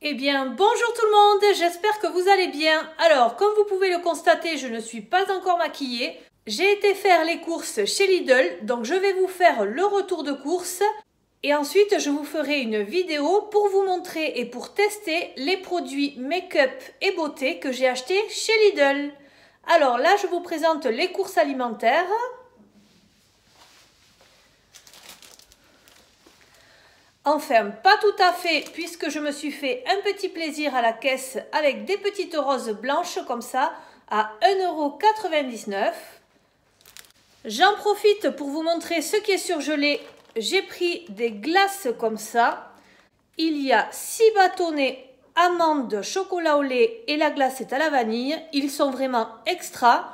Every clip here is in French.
Eh bien, bonjour tout le monde, j'espère que vous allez bien. Alors, comme vous pouvez le constater, je ne suis pas encore maquillée. J'ai été faire les courses chez Lidl, donc je vais vous faire le retour de course. Et ensuite, je vous ferai une vidéo pour vous montrer et pour tester les produits make-up et beauté que j'ai achetés chez Lidl. Alors là, je vous présente les courses alimentaires. Enfin, pas tout à fait, puisque je me suis fait un petit plaisir à la caisse avec des petites roses blanches comme ça, à 1,99 €. J'en profite pour vous montrer ce qui est surgelé. J'ai pris des glaces comme ça. Il y a 6 bâtonnets amandes, chocolat au lait et la glace est à la vanille. Ils sont vraiment extra.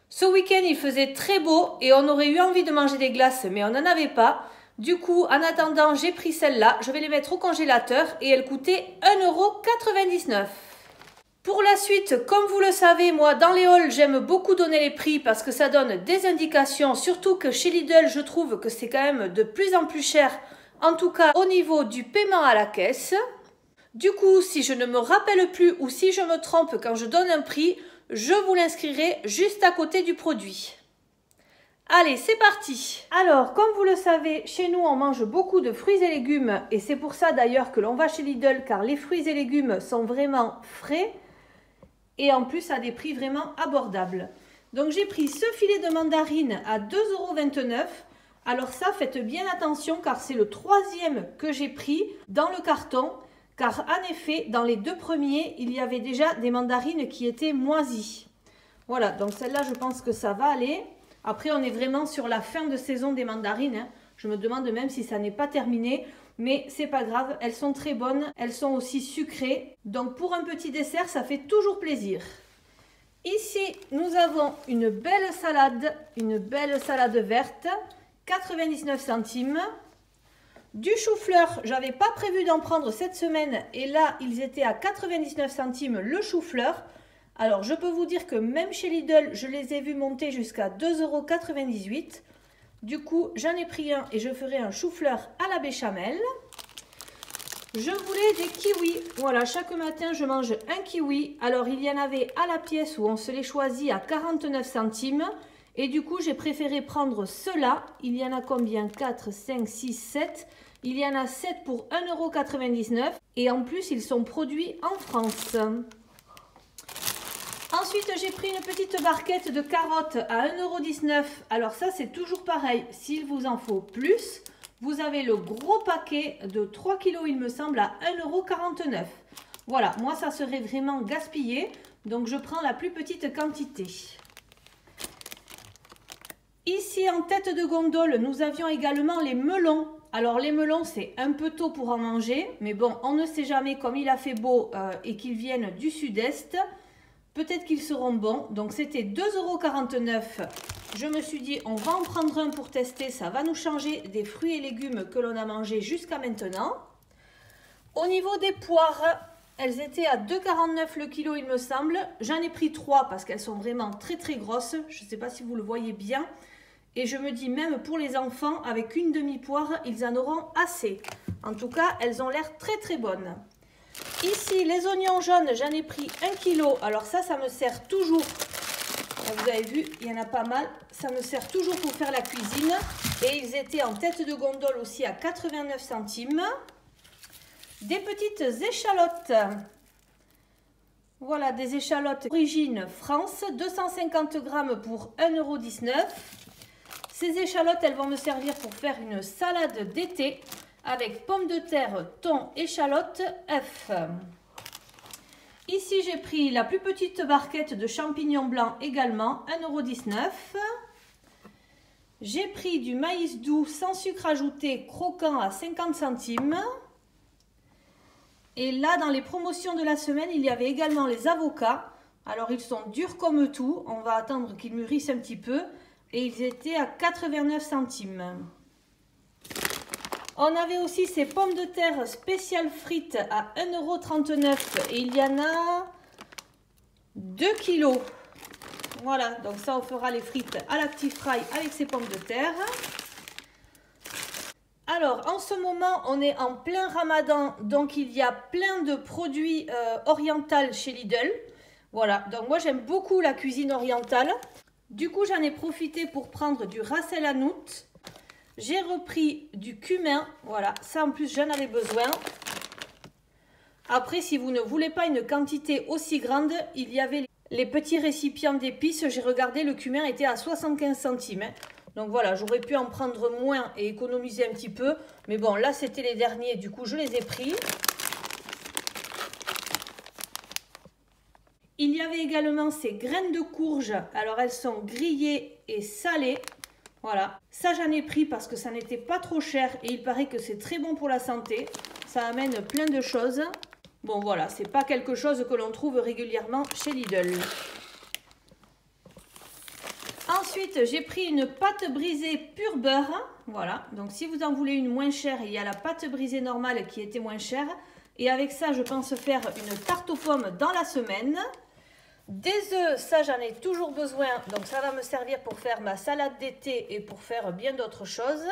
Ce week-end, il faisait très beau et on aurait eu envie de manger des glaces, mais on n'en avait pas. Du coup, en attendant, j'ai pris celle-là. Je vais les mettre au congélateur et elle coûtait 1,99 €. Pour la suite, comme vous le savez, moi, dans les hauls, j'aime beaucoup donner les prix parce que ça donne des indications. Surtout que chez Lidl, je trouve que c'est quand même de plus en plus cher. En tout cas, au niveau du paiement à la caisse. Du coup, si je ne me rappelle plus ou si je me trompe quand je donne un prix, je vous l'inscrirai juste à côté du produit. Allez, c'est parti! Alors, comme vous le savez, chez nous, on mange beaucoup de fruits et légumes. Et c'est pour ça d'ailleurs que l'on va chez Lidl, car les fruits et légumes sont vraiment frais. Et en plus, à des prix vraiment abordables. Donc, j'ai pris ce filet de mandarine à 2,29 €. Alors ça, faites bien attention, car c'est le troisième que j'ai pris dans le carton. Car en effet, dans les deux premiers, il y avait déjà des mandarines qui étaient moisies. Voilà, donc celle-là, je pense que ça va aller. Après, on est vraiment sur la fin de saison des mandarines. Hein. Je me demande même si ça n'est pas terminé. Mais c'est pas grave, elles sont très bonnes. Elles sont aussi sucrées. Donc pour un petit dessert, ça fait toujours plaisir. Ici, nous avons une belle salade verte. 99 centimes. Du chou-fleur, j'avais pas prévu d'en prendre cette semaine. Et là, ils étaient à 99 centimes le chou-fleur. Alors, je peux vous dire que même chez Lidl, je les ai vus monter jusqu'à 2,98 €. Du coup, j'en ai pris un et je ferai un chou-fleur à la béchamel. Je voulais des kiwis. Voilà, chaque matin, je mange un kiwi. Alors, il y en avait à la pièce où on se les choisit à 49 centimes. Et du coup, j'ai préféré prendre ceux-là. Il y en a combien? 4, 5, 6, 7. Il y en a 7 pour 1,99 €. Et en plus, ils sont produits en France. Ensuite, j'ai pris une petite barquette de carottes à 1,19 €. Alors ça, c'est toujours pareil. S'il vous en faut plus, vous avez le gros paquet de 3 kg, il me semble, à 1,49 €. Voilà, moi, ça serait vraiment gaspillé. Donc, je prends la plus petite quantité. Ici, en tête de gondole, nous avions également les melons. Alors, les melons, c'est un peu tôt pour en manger. Mais bon, on ne sait jamais, comme il a fait beau et qu'ils viennent du sud-est. Peut-être qu'ils seront bons. Donc, c'était 2,49 €. Je me suis dit, on va en prendre un pour tester. Ça va nous changer des fruits et légumes que l'on a mangés jusqu'à maintenant. Au niveau des poires, elles étaient à 2,49 € le kilo, il me semble. J'en ai pris 3 parce qu'elles sont vraiment très, très grosses. Je ne sais pas si vous le voyez bien. Et je me dis, même pour les enfants, avec une demi-poire, ils en auront assez. En tout cas, elles ont l'air très, très bonnes. Ici, les oignons jaunes, j'en ai pris 1 kg. Alors ça me sert toujours. Vous avez vu, il y en a pas mal. Ça me sert toujours pour faire la cuisine. Et ils étaient en tête de gondole aussi à 89 centimes. Des petites échalotes. Voilà, des échalotes origine France. 250 g pour 1,19 €. Ces échalotes, elles vont me servir pour faire une salade d'été. Avec pommes de terre, thon, échalotes, œufs. Ici, j'ai pris la plus petite barquette de champignons blancs également, 1,19 €. J'ai pris du maïs doux sans sucre ajouté, croquant à 50 centimes. Et là, dans les promotions de la semaine, il y avait également les avocats. Alors, ils sont durs comme tout. On va attendre qu'ils mûrissent un petit peu. Et ils étaient à 89 centimes. On avait aussi ces pommes de terre spéciales frites à 1,39 € et il y en a 2 kg. Voilà, donc ça on fera les frites à la petite fry avec ces pommes de terre. Alors, en ce moment, on est en plein Ramadan, donc il y a plein de produits orientaux chez Lidl. Voilà, donc moi j'aime beaucoup la cuisine orientale. Du coup, j'en ai profité pour prendre du ras el hanout. J'ai repris du cumin, voilà, ça en plus j'en avais besoin. Après, si vous ne voulez pas une quantité aussi grande, il y avait les petits récipients d'épices. J'ai regardé, le cumin était à 75 centimes. Donc voilà, j'aurais pu en prendre moins et économiser un petit peu. Mais bon, là, c'était les derniers, du coup, je les ai pris. Il y avait également ces graines de courge. Alors, elles sont grillées et salées. Voilà, ça, j'en ai pris parce que ça n'était pas trop cher. Et il paraît que c'est très bon pour la santé. Ça amène plein de choses. Bon, voilà, c'est pas quelque chose que l'on trouve régulièrement chez Lidl. Ensuite, j'ai pris une pâte brisée pur beurre. Voilà, donc si vous en voulez une moins chère, il y a la pâte brisée normale qui était moins chère. Et avec ça, je pense faire une tarte aux pommes dans la semaine. Des œufs, ça j'en ai toujours besoin. Donc ça va me servir pour faire ma salade d'été et pour faire bien d'autres choses.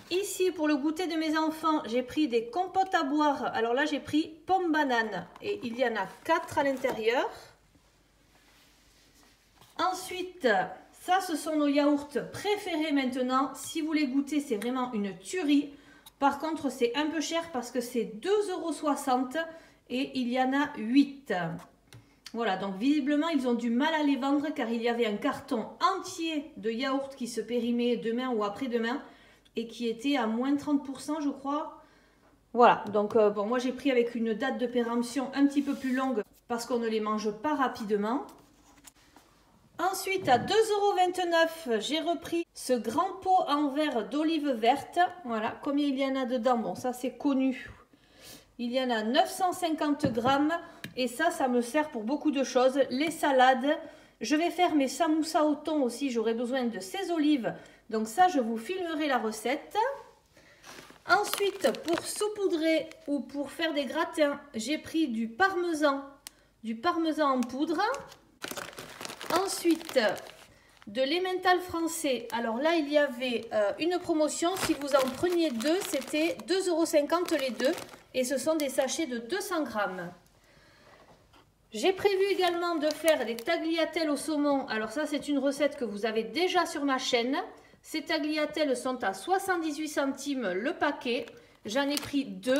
Ici, pour le goûter de mes enfants, j'ai pris des compotes à boire. Alors là, j'ai pris pomme banane. Et il y en a 4 à l'intérieur. Ensuite, ça, ce sont nos yaourts préférés maintenant. Si vous les goûtez, c'est vraiment une tuerie. Par contre, c'est un peu cher parce que c'est 2,60 € et il y en a 8. Voilà, donc visiblement, ils ont du mal à les vendre car il y avait un carton entier de yaourts qui se périmait demain ou après-demain et qui était à moins 30%, je crois. Voilà, donc bon, moi j'ai pris avec une date de péremption un petit peu plus longue parce qu'on ne les mange pas rapidement. Ensuite, à 2,29 €, j'ai repris ce grand pot en verre d'olive verte. Voilà, combien il y en a dedans? Bon, ça c'est connu. Il y en a 950 grammes et ça me sert pour beaucoup de choses. Les salades, je vais faire mes samoussas au thon aussi, j'aurai besoin de ces olives. Donc ça, je vous filmerai la recette. Ensuite, pour saupoudrer ou pour faire des gratins, j'ai pris du parmesan en poudre. Ensuite, de l'emmental français. Alors là, il y avait une promotion. Si vous en preniez deux, c'était 2,50 € les deux. Et ce sont des sachets de 200 grammes. J'ai prévu également de faire des tagliatelles au saumon. Alors ça, c'est une recette que vous avez déjà sur ma chaîne. Ces tagliatelles sont à 78 centimes le paquet. J'en ai pris 2.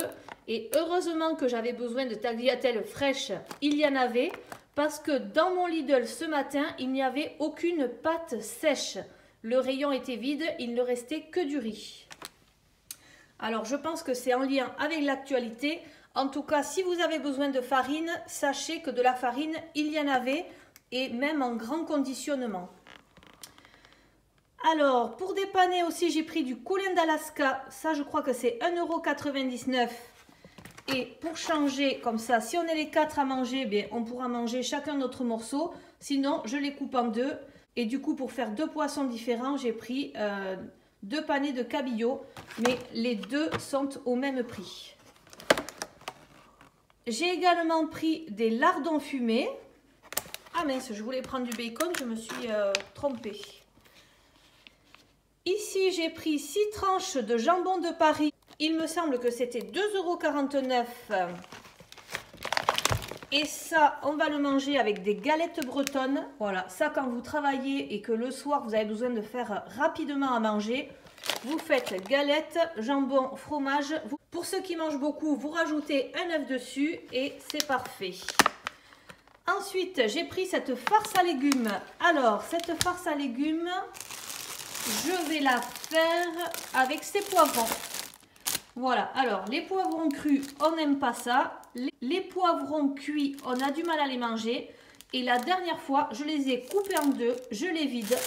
Et heureusement que j'avais besoin de tagliatelles fraîches. Il y en avait. Parce que dans mon Lidl ce matin, il n'y avait aucune pâte sèche. Le rayon était vide, il ne restait que du riz. Alors je pense que c'est en lien avec l'actualité. En tout cas, si vous avez besoin de farine, sachez que de la farine, il y en avait et même en grand conditionnement. Alors, pour dépanner aussi, j'ai pris du coulis d'Alaska. Ça, je crois que c'est 1,99 €. Et pour changer comme ça, si on est les 4 à manger, bien, on pourra manger chacun notre morceau. Sinon, je les coupe en deux. Et du coup, pour faire 2 poissons différents, j'ai pris 2 panais de cabillaud. Mais les deux sont au même prix. J'ai également pris des lardons fumés. Ah mince, je voulais prendre du bacon, je me suis trompée. Ici, j'ai pris 6 tranches de jambon de Paris. Il me semble que c'était 2,49 €. Et ça, on va le manger avec des galettes bretonnes. Voilà, ça quand vous travaillez et que le soir, vous avez besoin de faire rapidement à manger, vous faites galettes, jambon, fromage. Pour ceux qui mangent beaucoup, vous rajoutez un œuf dessus et c'est parfait. Ensuite, j'ai pris cette farce à légumes. Alors, cette farce à légumes, je vais la faire avec ces poivrons. Voilà, alors les poivrons crus, on n'aime pas ça. Les poivrons cuits, on a du mal à les manger. Et la dernière fois, je les ai coupés en deux, je les vide.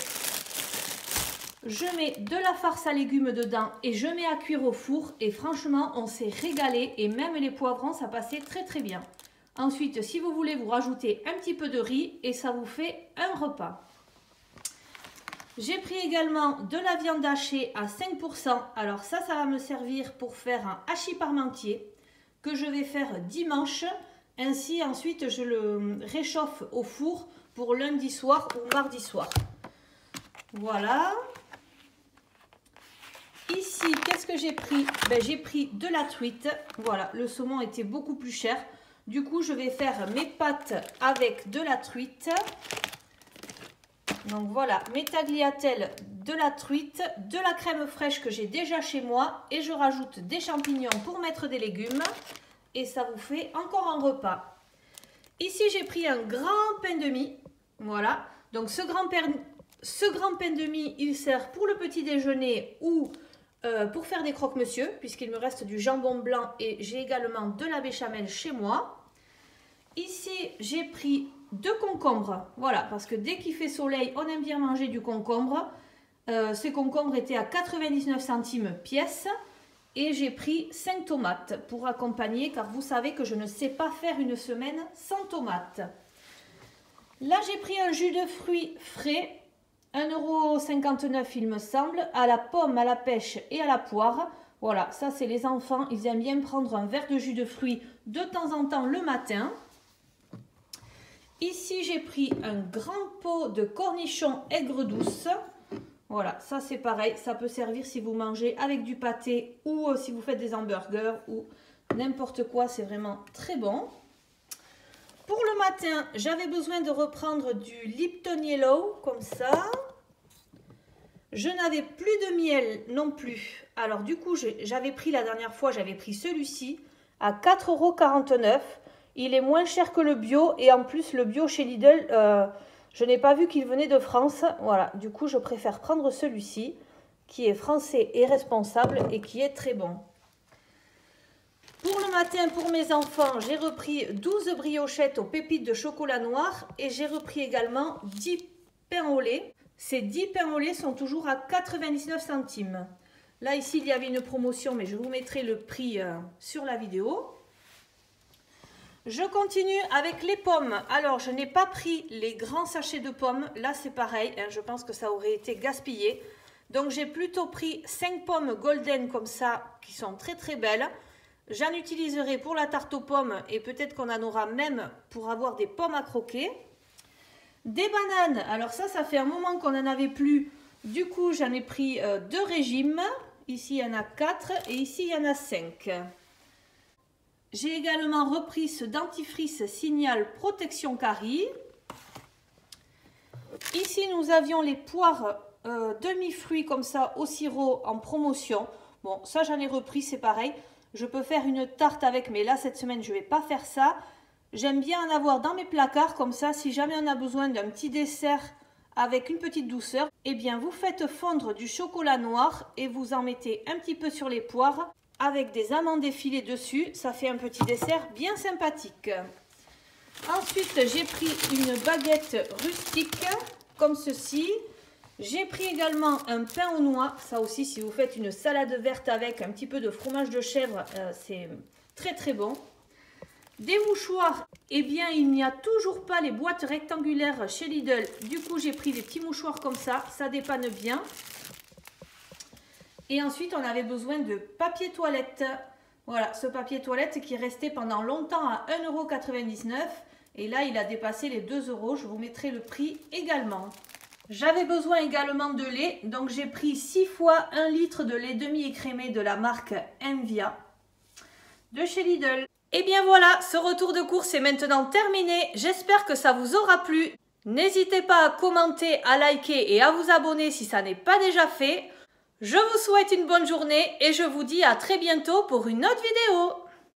Je mets de la farce à légumes dedans et je mets à cuire au four. Et franchement, on s'est régalé et même les poivrons, ça passait très très bien. Ensuite, si vous voulez, vous rajoutez un petit peu de riz et ça vous fait un repas. J'ai pris également de la viande hachée à 5%. Alors ça va me servir pour faire un hachis parmentier que je vais faire dimanche. Ainsi, ensuite, je le réchauffe au four pour lundi soir ou mardi soir. Voilà. Ici, ici, qu'est-ce que j'ai pris? Ben, j'ai pris de la truite. Voilà, le saumon était beaucoup plus cher. Du coup, je vais faire mes pâtes avec de la truite. Donc voilà, mes tagliatelles, de la truite, de la crème fraîche que j'ai déjà chez moi. Et je rajoute des champignons pour mettre des légumes. Et ça vous fait encore un repas. Ici, j'ai pris un grand pain de mie. Voilà, donc ce grand pain de mie, il sert pour le petit déjeuner ou pour faire des croque-monsieur, puisqu'il me reste du jambon blanc et j'ai également de la béchamel chez moi. Ici, j'ai pris 2 concombres, voilà, parce que dès qu'il fait soleil, on aime bien manger du concombre. Ces concombres étaient à 99 centimes pièce. Et j'ai pris 5 tomates pour accompagner, car vous savez que je ne sais pas faire une semaine sans tomates. Là, j'ai pris un jus de fruits frais, 1,59 € il me semble, à la pomme, à la pêche et à la poire. Voilà, ça c'est les enfants, ils aiment bien prendre un verre de jus de fruits de temps en temps le matin. Ici, j'ai pris un grand pot de cornichons aigre douce. Voilà, ça c'est pareil, ça peut servir si vous mangez avec du pâté ou si vous faites des hamburgers ou n'importe quoi, c'est vraiment très bon. Pour le matin, j'avais besoin de reprendre du Lipton Yellow, comme ça. Je n'avais plus de miel non plus. Alors du coup, j'avais pris la dernière fois, j'avais pris celui-ci à 4,49 €. Il est moins cher que le bio et en plus le bio chez Lidl, je n'ai pas vu qu'il venait de France. Voilà, du coup, je préfère prendre celui-ci qui est français et responsable et qui est très bon. Pour le matin, pour mes enfants, j'ai repris 12 briochettes aux pépites de chocolat noir et j'ai repris également 10 pains au lait. Ces 10 pains au lait sont toujours à 99 centimes. Là, ici, il y avait une promotion, mais je vous mettrai le prix sur la vidéo. Je continue avec les pommes. Alors, je n'ai pas pris les grands sachets de pommes. Là, c'est pareil, hein, je pense que ça aurait été gaspillé. Donc, j'ai plutôt pris 5 pommes golden comme ça, qui sont très très belles. J'en utiliserai pour la tarte aux pommes et peut-être qu'on en aura même pour avoir des pommes à croquer. Des bananes, alors ça fait un moment qu'on n'en avait plus. Du coup, j'en ai pris 2 régimes. Ici, il y en a 4 et ici, il y en a 5. J'ai également repris ce dentifrice Signal Protection Carie. Ici, nous avions les poires demi-fruits comme ça au sirop en promotion. Bon, ça, j'en ai repris, c'est pareil. Je peux faire une tarte avec, mais là, cette semaine, je ne vais pas faire ça. J'aime bien en avoir dans mes placards, comme ça, si jamais on a besoin d'un petit dessert avec une petite douceur, eh bien, vous faites fondre du chocolat noir et vous en mettez un petit peu sur les poires avec des amandes effilées dessus. Ça fait un petit dessert bien sympathique. Ensuite, j'ai pris une baguette rustique, comme ceci. J'ai pris également un pain aux noix, ça aussi si vous faites une salade verte avec un petit peu de fromage de chèvre, c'est très très bon. Des mouchoirs, eh bien il n'y a toujours pas les boîtes rectangulaires chez Lidl, du coup j'ai pris des petits mouchoirs comme ça dépanne bien. Et ensuite on avait besoin de papier toilette, voilà ce papier toilette qui est resté pendant longtemps à 1,99 € et là il a dépassé les 2 €, je vous mettrai le prix également. J'avais besoin également de lait, donc j'ai pris 6 fois 1 litre de lait demi-écrémé de la marque Envia de chez Lidl. Et bien voilà, ce retour de course est maintenant terminé. J'espère que ça vous aura plu. N'hésitez pas à commenter, à liker et à vous abonner si ça n'est pas déjà fait. Je vous souhaite une bonne journée et je vous dis à très bientôt pour une autre vidéo.